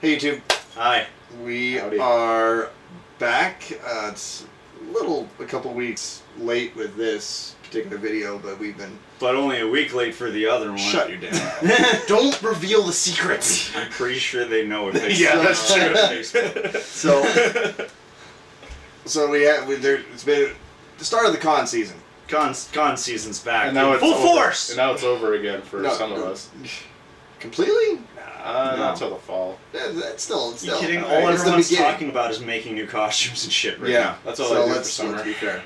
Hey YouTube. Hi. We Howdy. are back. It's a couple weeks late with this particular video, but we've been... But only a week late for the other one. Shut your damn mouth. Don't reveal the secrets. I'm pretty sure they know if they Yeah, that's true. It's been the start of the con season. Con season's back. And now it's full over. force! And now it's over again for some of us. Completely? Not until the fall. It's still. You kidding? All All it's the everyone's beginning. talking about is making new costumes and shit right Yeah, now. That's all so I do for let's summer. be fair.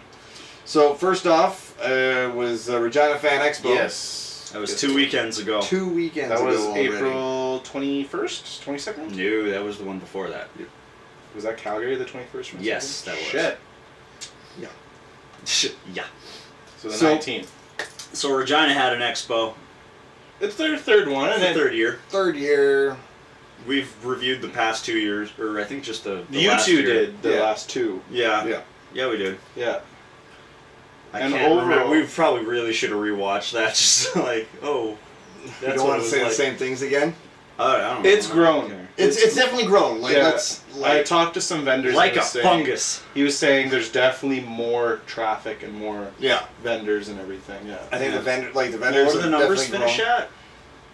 So first off was Regina Fan Expo. Yes. That was 2 weekends ago. 2 weekends That ago was already. April 21st? 22nd? No, that was the one before that. Was that Calgary the 21st? Yes, that was. Shit. Yeah. So the So- 19th. So Regina had an expo. It's their third one, It's and the then third year. Third year. We've reviewed the past 2 years, or I think just the you last two year. did the Yeah. last two. Yeah. Yeah. Yeah, we did. Yeah. I And can't remember. overall- We probably really should have rewatched that. Just like, oh, You that's don't what want it to was say like. the same things again? I don't know. It's grown. It's definitely grown. Like Yeah. let's I talked to some vendors. Like and a was saying- fungus. He was saying there's definitely more traffic and more yeah. vendors and everything. Yeah. I think Yeah. the vendors What have did the numbers definitely finish grown. at?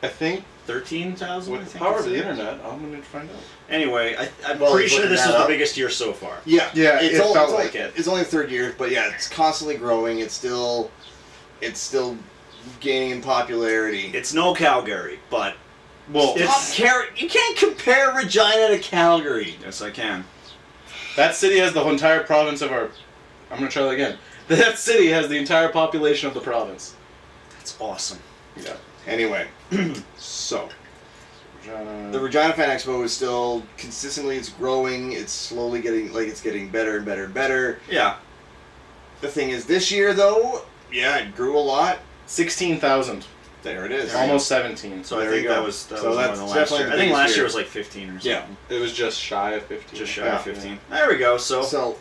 I think 13,000. with the power of the internet, I'm going to find out. Anyway, I'm Well, pretty he's sure looking this is that the up. biggest year so far. Yeah, Yeah, it felt it's like it. It's only the third year, but yeah, it's constantly growing. It's still gaining in popularity. It's no Calgary, but Well, you can't compare Regina to Calgary. Yes, I can. that city has the entire province of our... I'm going to try that again. That city has the entire population of the province. That's awesome. Yeah. Anyway, so Regina... the Regina Fan Expo is still consistently. It's growing. It's slowly getting better and better and better. Yeah. The thing is, this year though, yeah, it grew a lot. 16,000. There it is. Almost 17. So There I think you go. that was So more than that's last definitely year. the I think biggest last year year. was like 15 or something. Yeah. It was just shy of 15. Just shy Yeah. of 15. There we go. So, So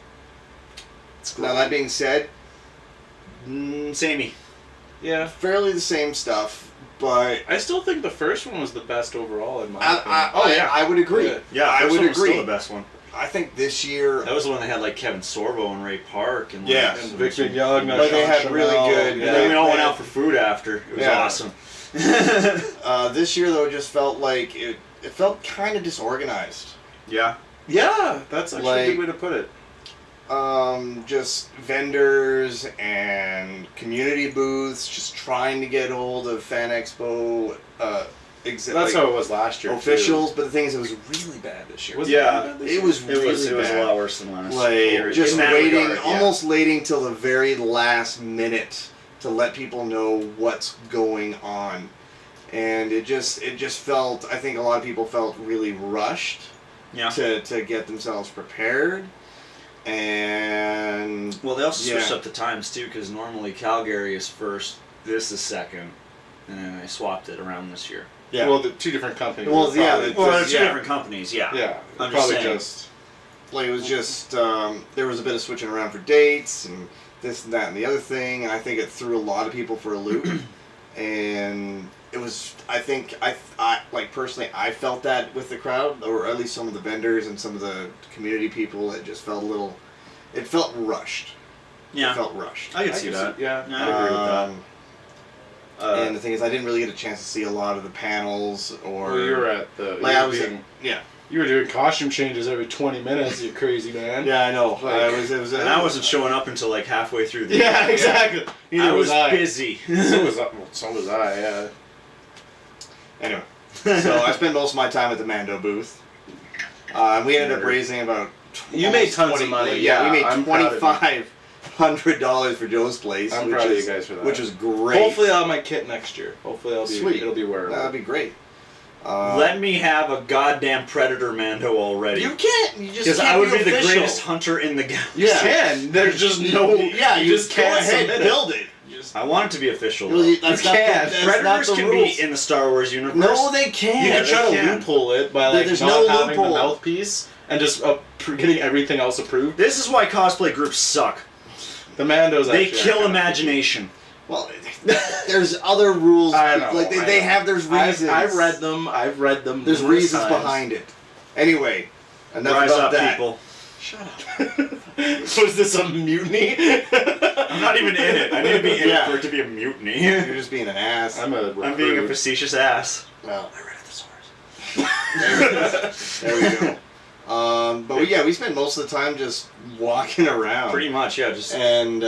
now that being said, samey. Yeah. fairly the same stuff, but I still think the first one was the best overall in my opinion. I would agree. Yeah. Yeah, I first would one was agree. Still the best one. I think this year, That was the one that had like Kevin Sorbo and Ray Park and Yeah. like, And Victor Young. But they had really good- And Yeah. then we all went out for food after. It was Yeah. awesome. this year though just felt like it felt kind of disorganized. Yeah. Yeah, that's actually a Like- good way to put it. Just vendors and community booths just trying to get hold of Fan Expo That's how it was last year. officials, but the thing is, it was really bad this year. Was Yeah. It was It really was a bad. lot worse than last Like year. just In that waiting, regard, yeah. almost waiting till the very last minute to let people know what's going on, and it just felt. I think a lot of people felt really rushed Yeah. to get themselves prepared, and Well, they also switched Yeah. up the times too, because normally Calgary is first, this is second, and then they swapped it around this year. yeah. Well, the two different companies. Well, were yeah, probably- the- Well, they're two yeah. different companies, yeah. yeah. I'm just probably saying. just. Like it was just there was a bit of switching around for dates and this and that and the other thing, and I think it threw a lot of people for a loop. And it was, I think I like personally I felt that with the crowd, or at least some of the vendors and some of the community people. It just felt a little, it felt rushed. Yeah. It felt rushed. I could see that. Yeah. Yeah, I agree with that. And the thing is, I didn't really get a chance to see a lot of the panels or. Well, you were at the. Like you I were was, being- yeah. You were doing costume changes every 20 minutes, you crazy man. Yeah, I know. Like- It was. And I wasn't showing up until like halfway through the Yeah, exactly. I Neither was I. busy. So was I, yeah. Anyway, so I spent most of my time at the Mando booth. We ended up raising about. You made tons of 20 money, Yeah, we yeah, made I'm proud of you. $2,500 for Joe's place. I'm which proud of is, you guys for that. Which is great. Hopefully I'll have my kit next year. Hopefully Sweet. it'll be wearable. That'd be great. Let me have a goddamn Predator Mando already. You can't. You just Because can't I would be the official. greatest hunter in the galaxy. You can. There's just no. Yeah, you just go can't ahead, submit it. build it. I want it to be official. Well, though. that's You not can't. the- that's Predators not the can rules. be in the Star Wars universe. No, they can't. You can try they to can. loophole it by like There's not no having loophole. the mouthpiece and just getting everything else approved. This is why cosplay groups suck. The Mandos. They actually kill are kinda imagination. Well, there's other rules. I know. Like I they know. have. There's reasons. I've read them. I've read them. There's numerous reasons times. behind it. Anyway, enough Rise about up, that. people. Shut up. Was this a mutiny? I'm not even in it. I need to be in it for it to be a mutiny. You're just being an ass. I'm being a facetious ass. Well, I read a thesaurus. there we go. But yeah, we spent most of the time just walking around. Pretty much, yeah. Just And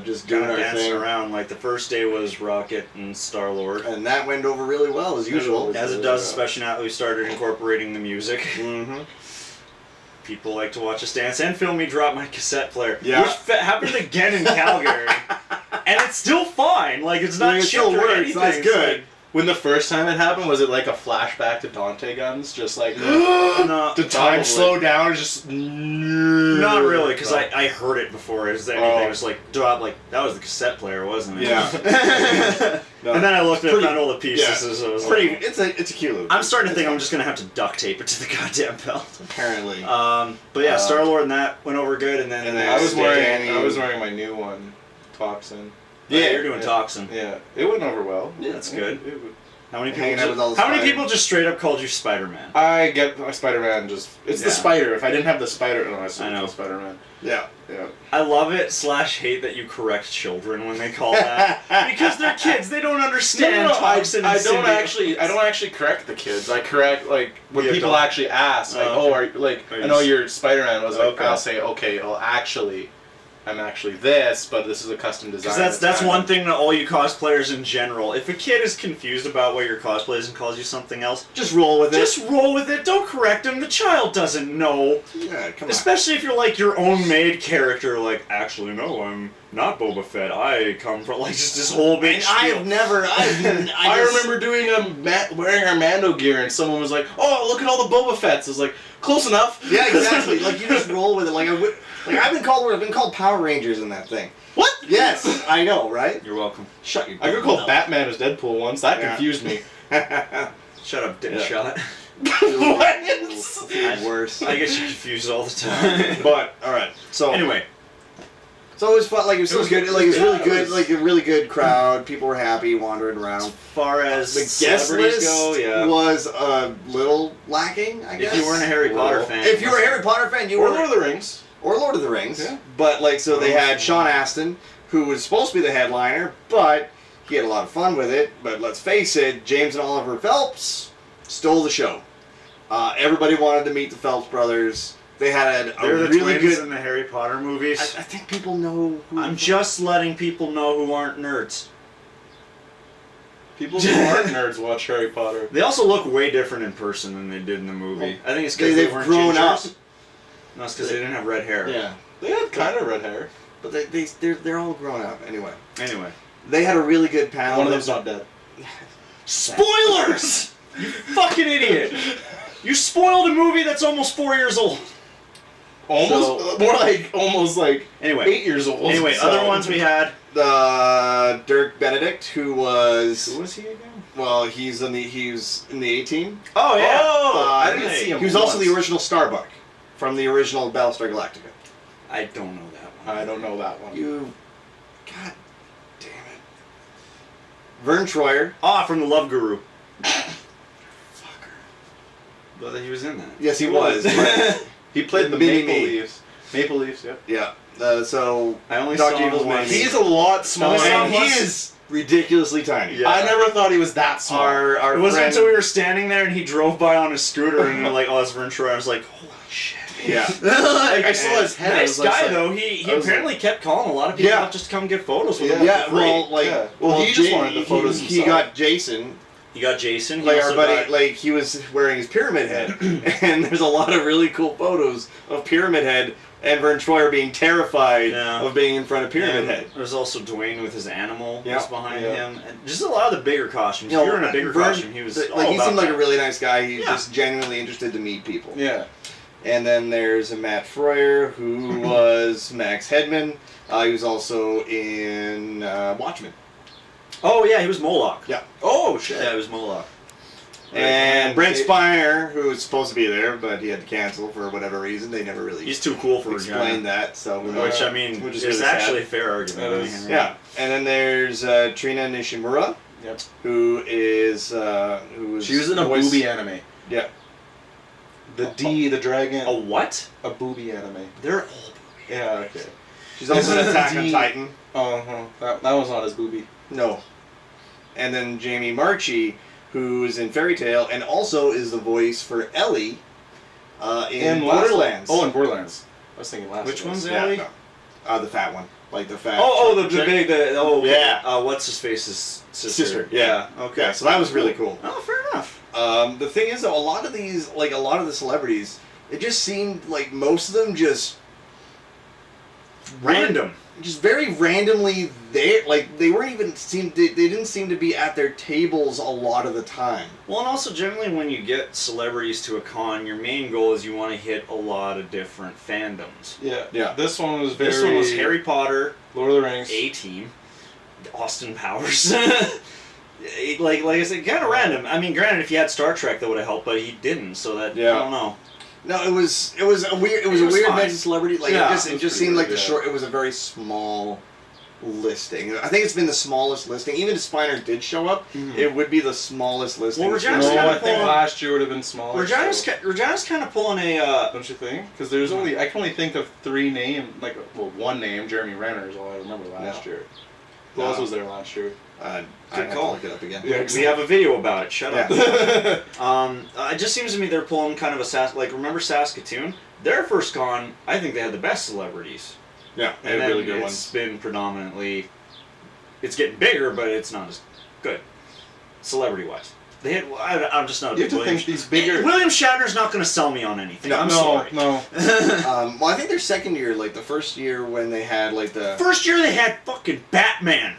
just doing kind of our dancing thing. around. Like the first day was Rocket and Star-Lord. And that went over really well, as usual. As it does, especially now that we started incorporating the music. Mm-hmm. People like to watch us dance and film me drop my cassette player. Yeah. Which happened again in Calgary. And it's still fine. Like, it's not It shit still or works. anything. That's It's good. like, When the first time it happened, was it like a flashback to Dante guns? Just like no, the time slowed down, just not really, because I heard it before. It was anything. Oh. It was like, drop, like, that was the cassette player, wasn't it? Yeah. No, And then I looked at it and pretty- found all the pieces. yeah. So it was pretty. like, It's a cute little. I'm starting to think I'm just going to have to duct tape it to the goddamn belt. Apparently. But yeah, Star-Lord and that went over good, and then And the then I was next day- wearing I was wearing my new one, Toxin. Yeah, you're doing Yeah. Toxin. Yeah, it went over well. Yeah, that's good. How many Hanging people? out with all the How many spiders. people just straight up called you Spider-Man? I get my Spider-Man just... It's the Yeah. spider. If I didn't have the spider... No, I know. know. Spider-Man. yeah. Yeah. I love it / hate that you correct children when they call that because they're kids. They don't understand Toxin. I and don't symbiote. actually correct the kids. I correct, like, when The people adult. actually ask, like, Oh, oh, are you, like, Are you I know s- you're Spider-Man. I was like, Okay. I'll say, okay, well, actually, I'm actually this, but this is a custom design. Because that's one thing to all you cosplayers in general. If a kid is confused about what your cosplay is and calls you something else, Just roll with it. just roll with it. Don't correct him. The child doesn't know. Yeah, come on. Especially if you're like your own made character. Like, actually, no, I'm not Boba Fett. I come from like just this whole big. And I spiel. have never. I remember doing wearing our Mando gear, and someone was like, "Oh, look at all the Boba Fetts." I was like, "Close enough." Yeah, exactly. Like you just roll with it. I've been called Power Rangers in that thing. What? Yes, I know, right? You're welcome. Shut your. I got called Batman as Deadpool once. That Yeah. confused me. Shut up, Yeah. shot. What? Worse. I get you confused all the time. But all right. So Anyway, so it was fun. Like it was good. Like it was really yeah, good. it was- Like a really good crowd. People were happy wandering around. as far as The guest celebrities list go, yeah. was a little lacking, I guess. If you weren't a Harry Potter fan, If you were a Harry Potter fan, you Or were. Lord of the Rings. Or Lord of the Rings. Yeah. But like, so they had Sean Astin, who was supposed to be the headliner, but he had a lot of fun with it. But let's face it, James and Oliver Phelps stole the show. Everybody wanted to meet the Phelps brothers. They had a they're the really twins good. in the Harry Potter movies. I think people know. Who I'm just letting people know who aren't nerds. People who aren't nerds watch Harry Potter. They also look way different in person than they did in the movie. I think it's because they've weren't grown gingers. up. No, it's because they didn't have red hair. Yeah, They had kind of red hair. but they're all grown up anyway. Anyway. They had a really good panel. One of them's not dead. Spoilers! You fucking idiot! You spoiled a movie that's almost 4 years old. Almost, almost like Anyway. 8 years old. Anyway, So- other ones we had. Dirk Benedict, who was was he again? well, he was in the 18. Oh yeah. Oh, I didn't Hey, see him. He was also the once. original Starbuck from the original Battlestar Galactica. I don't know that one. I don't know that one. You, God damn it, Vern Troyer. Ah, from the Love Guru. Fucker. But he was in that. Yes, he was. but- He played the Mini Maple Me. Leafs. Maple Leafs, yeah. yeah. So I only Dr. saw Evil's him Mini once. Me. He's a lot smaller. and he once. is ridiculously tiny. Yeah. I never thought he was that small. Our It wasn't friend, until we were standing there and he drove by on his scooter and we were like, oh, it's Vern Troyer. I was like, holy shit. Yeah. I saw his head. I Nice was like, guy though. He I was apparently kept calling a lot of people Yeah. up just to come get photos with Yeah. him. Yeah. for free. Well, like, Yeah. well, He just Jay- wanted the photos He himself. got Jason. He got Jason. He Like our also buddy, got- like he was wearing his pyramid head, and there's a lot of really cool photos of Pyramid Head and Vern Troyer being terrified Yeah. of being in front of Pyramid and Head. There's also Dwayne with his animal Yeah. was behind Yeah. him. And just a lot of the bigger costumes. You know, if you were in a bigger Vern- costume, he was like all he about seemed like that. a really nice guy. He's Yeah. just genuinely interested to meet people. Yeah. And then there's a Matt Freuer who was Max Headman. He was also in Watchmen. Oh yeah, he was Moloch. Yeah. Oh, shit. Yeah, he was Moloch. And Brent it- Spiner, who was supposed to be there, but he had to cancel for whatever reason. They never really He's too cool for a explained guy. that. So we Which I mean, which is is really actually sad. a fair argument. That is- Yeah, and then there's Trina Nishimura, Yep. who is who was She was in a voice- booby anime. Yeah, the dragon. A what? A booby anime. They're all Yeah, okay. She's also in Attack on D. Titan. Uh-huh. That was not as booby. No. And then Jamie Marchi, who's in Fairy Tail, and also is the voice for Ellie in Borderlands. Oh, in Borderlands. I was thinking last. Which one. one's Yeah, Ellie? no. The fat one. Like the fat... The chick. big, okay. Yeah. What's his face's sister? Yeah. Okay. Yeah, so that was really cool. Oh, fair enough. The thing is, though, a lot of the celebrities, it just seemed like most of them just... Random. Just very randomly there. Like, they didn't seem to be at their tables a lot of the time. Well, and also generally when you get celebrities to a con, your main goal is you want to hit a lot of different fandoms. Yeah. Yeah. This one was This one was Harry Potter, Lord of the Rings. A-Team, Austin Powers. like I said, kind of random. I mean, granted, if you had Star Trek, that would have helped, but he didn't, so that, Yeah. I don't know. No, it was a weird fine. mix of celebrity. Like Yeah, it just seemed like weird, it was a very small listing. I think it's been the smallest listing. Even if Spiner did show up, it would be the smallest listing. Well, Regina's No, kinda I think pulling- last year would have been smaller. Regina's kind of pulling a... Don't you think? Because there's I can only think of one name, Jeremy Renner is all I remember last year. Who else was there last year? I'd Good have to call. look it up again. Yeah. We have a video about it. Shut up. Yeah. It just seems to me they're pulling kind of remember Saskatoon? Their first con, I think they had the best celebrities. Yeah, And and then really good it's ones. been predominantly... It's getting bigger, but it's not as good. Celebrity-wise. They had... I'm just not... You have to think these bigger... William Shatner's not going to sell me on anything. I'm no, sorry. no. Well, I think their second year, like the first year when they had like the First year they had fucking Batman.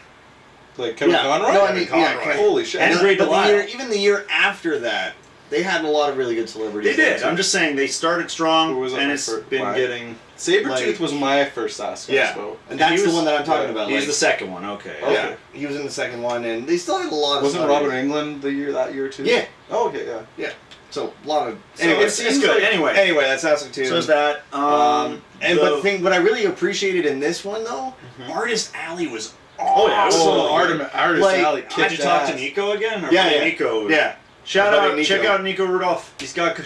Like Kevin Conroy? No, I mean, Conroy. yeah, Holy shit. And but Ray the Delisle. even the year after that, they had a lot of really good celebrities. They there, did. too. I'm just saying they started strong, Who was and up it's for- been why? getting... Sabretooth like- was my first Sasquatch. Yeah, Expo. and that's He the was- one that I'm talking yeah, about. He's like, the second one, okay. Okay. yeah, he was in the second one, and they still had a lot of. Wasn't celebrities. Robert Englund that year too? Yeah. Oh, okay, yeah. So a lot of. So Anyway, it's good. Anyway, that's Saskatoon. so is that. What I really appreciated in this one though, Artist Alley was. Oh, yeah, awesome. Oh, Artist Like, Alley Did kicked you talk to ass. Nico again? Or Yeah, buddy yeah. Nico. Yeah. Shout Buddy out! Nico. Check out Nico Rudolph. He's got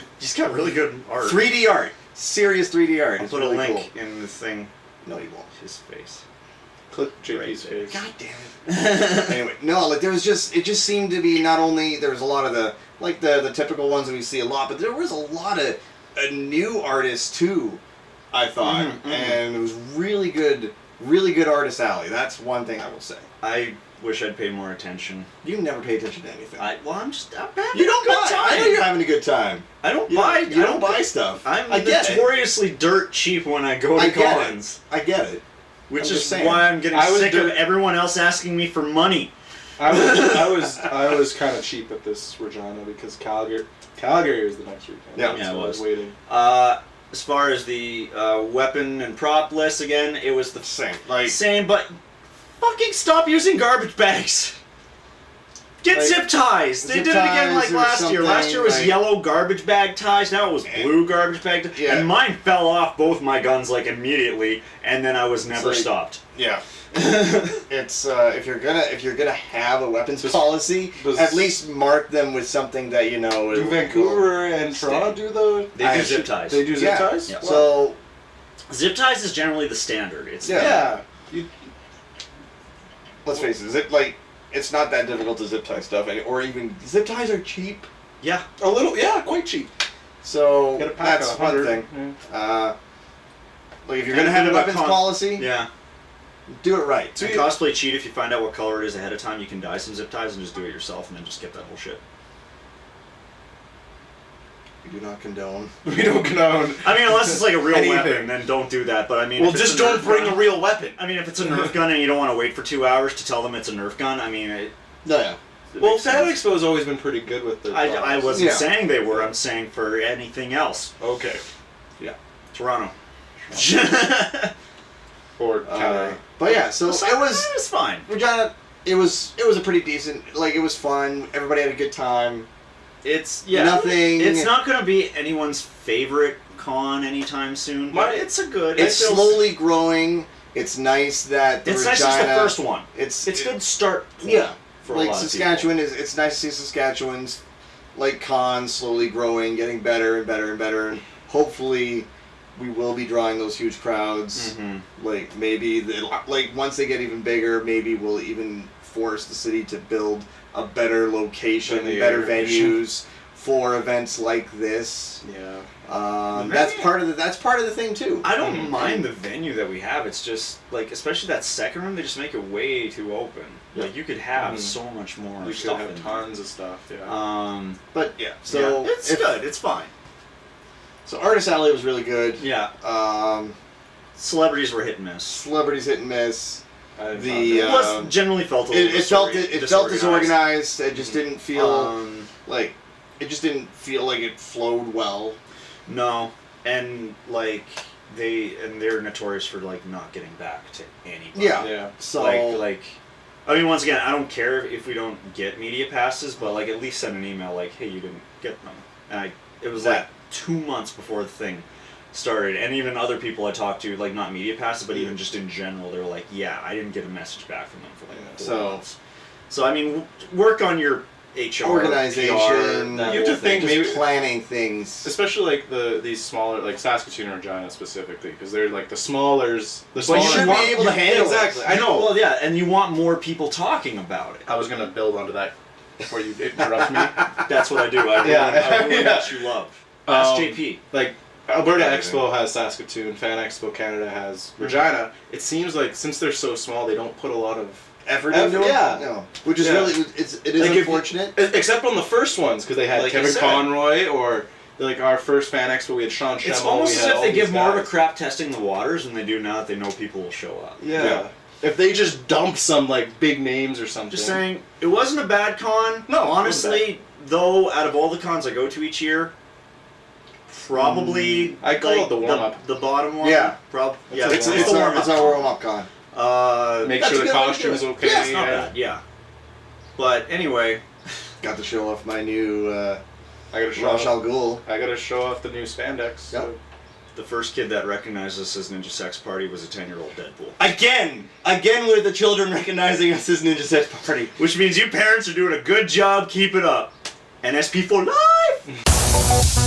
really good art. 3D art. Serious 3D art. I'll It's put really a link cool. in the thing. No, you won't. His face. Click JP's Right. face. God damn it. Anyway, no, like it just seemed to be not only there was a lot of the typical ones that we see a lot, but there was a lot of new artists too. I thought, and it was really good Artist Alley. That's one thing I will say. I wish I'd pay more attention. You never pay attention to anything. I'm having You don't a good buy. time. I know you're having a good time. I don't You buy. don't, you don't buy stuff. I'm I get it. notoriously dirt cheap when I go to I get it. cons. I get it. Which I'm is just saying. why I'm getting I was sick of dirt- everyone else asking me for money. I was kind of cheap at this Regina because Calgary was the next weekend. Yeah. Yeah, it so I was was. waiting. As far as the weapon and prop list, again, it was the Same. Like same, but fucking stop using garbage bags. Get Like, zip ties. They zip did it again ties like or last year. Last year was something, like- yellow garbage bag ties. Now it was blue garbage bag ties. Yeah. And mine fell off both my guns like immediately, and then I was never like- stopped. yeah. It's if you're gonna have a weapons policy, does- at least mark them with something that you know. Do will- Vancouver and Toronto do the? They do zip ties. They do zip Yeah. ties. Yeah. So Zip ties is generally the standard. It's Yeah. Yeah. let's face it, it's not that difficult to zip tie stuff, or even zip ties are cheap. yeah. A little, yeah, quite cheap. So Get a pack that's of one 100. thing. Yeah. Like if you're And gonna have a a bit of weapons con- policy, Yeah. do it right. And cosplay cheat, if you find out what color it is ahead of time, you can dye some zip ties and just do it yourself and then just skip that whole shit. We do not condone. We don't condone. I mean, unless it's like a real Anything. weapon, then don't do that. But I mean, Well, if it's just a don't Nerf bring gun- a real weapon. I mean, if it's a Nerf gun and you don't want to wait for 2 hours to tell them it's a Nerf gun, I mean, it No, yeah. Well, makes Fan sense. Expo has always been pretty good with their. I products. wasn't Yeah. saying they were. I'm saying for anything else. Okay. Toronto. Or Calgary. But yeah, so it was fine. Regina. It was a pretty decent. Like it was fun. Everybody had a good time. It's Nothing. It's not going to be anyone's favorite con anytime soon. But it's a good. It's it feels- slowly growing. It's nice that the It's Regina. nice it's the first one. It's It's good start. Yeah. For a Like lot of Saskatchewan is. It's nice to see Saskatchewan's like cons slowly growing, getting better and better and better, and hopefully we will be drawing those huge crowds. Like maybe like once they get even bigger, maybe we'll even force the city to build a better location and better venues for events like this. Yeah. That's part of the thing too. I don't mind the venue that we have. It's just like, especially that second room, they just make it way too open. Like you could have so much more. We should stuff have in tons of stuff. Yeah. there. But yeah, so it's good. It's fine. So Artist Alley was really good. Yeah. Celebrities were hit and miss. Celebrities hit and miss. It was generally felt a little it felt disorganized. It just didn't feel like it flowed well. No, and like they're notorious for like not getting back to anybody. Yeah. So like I mean, once again, I don't care if we don't get media passes, but like at least send an email like, hey, you didn't get them. And it was like 2 months before the thing started, and even other people I talked to, like not media passes, but even just in general, they were like, yeah, I didn't get a message back from them for like 4 months. So I mean, work on your HR, organization. PR, you have to think maybe planning things, especially like these smaller, like Saskatoon or Regina specifically, because they're like the smallers. But you should be able to handle exactly. I know. Well, yeah, and you want more people talking about it. I was gonna build onto that before you interrupt me. That's what I do. I ruin what you love. Ask JP. Like Alberta Expo has Saskatoon, Fan Expo Canada has Regina. It seems like since they're so small, they don't put a lot of effort into it. Yeah. No. Which is really it is like unfortunate. Except on the first ones, because they had like Kevin Conroy or like our first Fan Expo, we had Sean Schemmel. It's almost as if they give more of a crap testing the waters than they do now that they know people will show up. Yeah. If they just dump some like big names or something. Just saying, it wasn't a bad con. No, honestly, though, out of all the cons I go to each year, probably I call it the warm up. The bottom one. Yeah. It's our warm up con. Make sure the costume's okay. Yeah, it's not bad. Yeah. But anyway, got to show off my new I gotta show Ra's al Ghul. I gotta show off the new spandex. Yep. So. The first kid that recognized us as Ninja Sex Party was a 10-year-old Deadpool. Again with the children recognizing us as Ninja Sex Party. Which means you parents are doing a good job. Keep it up. And SP for life!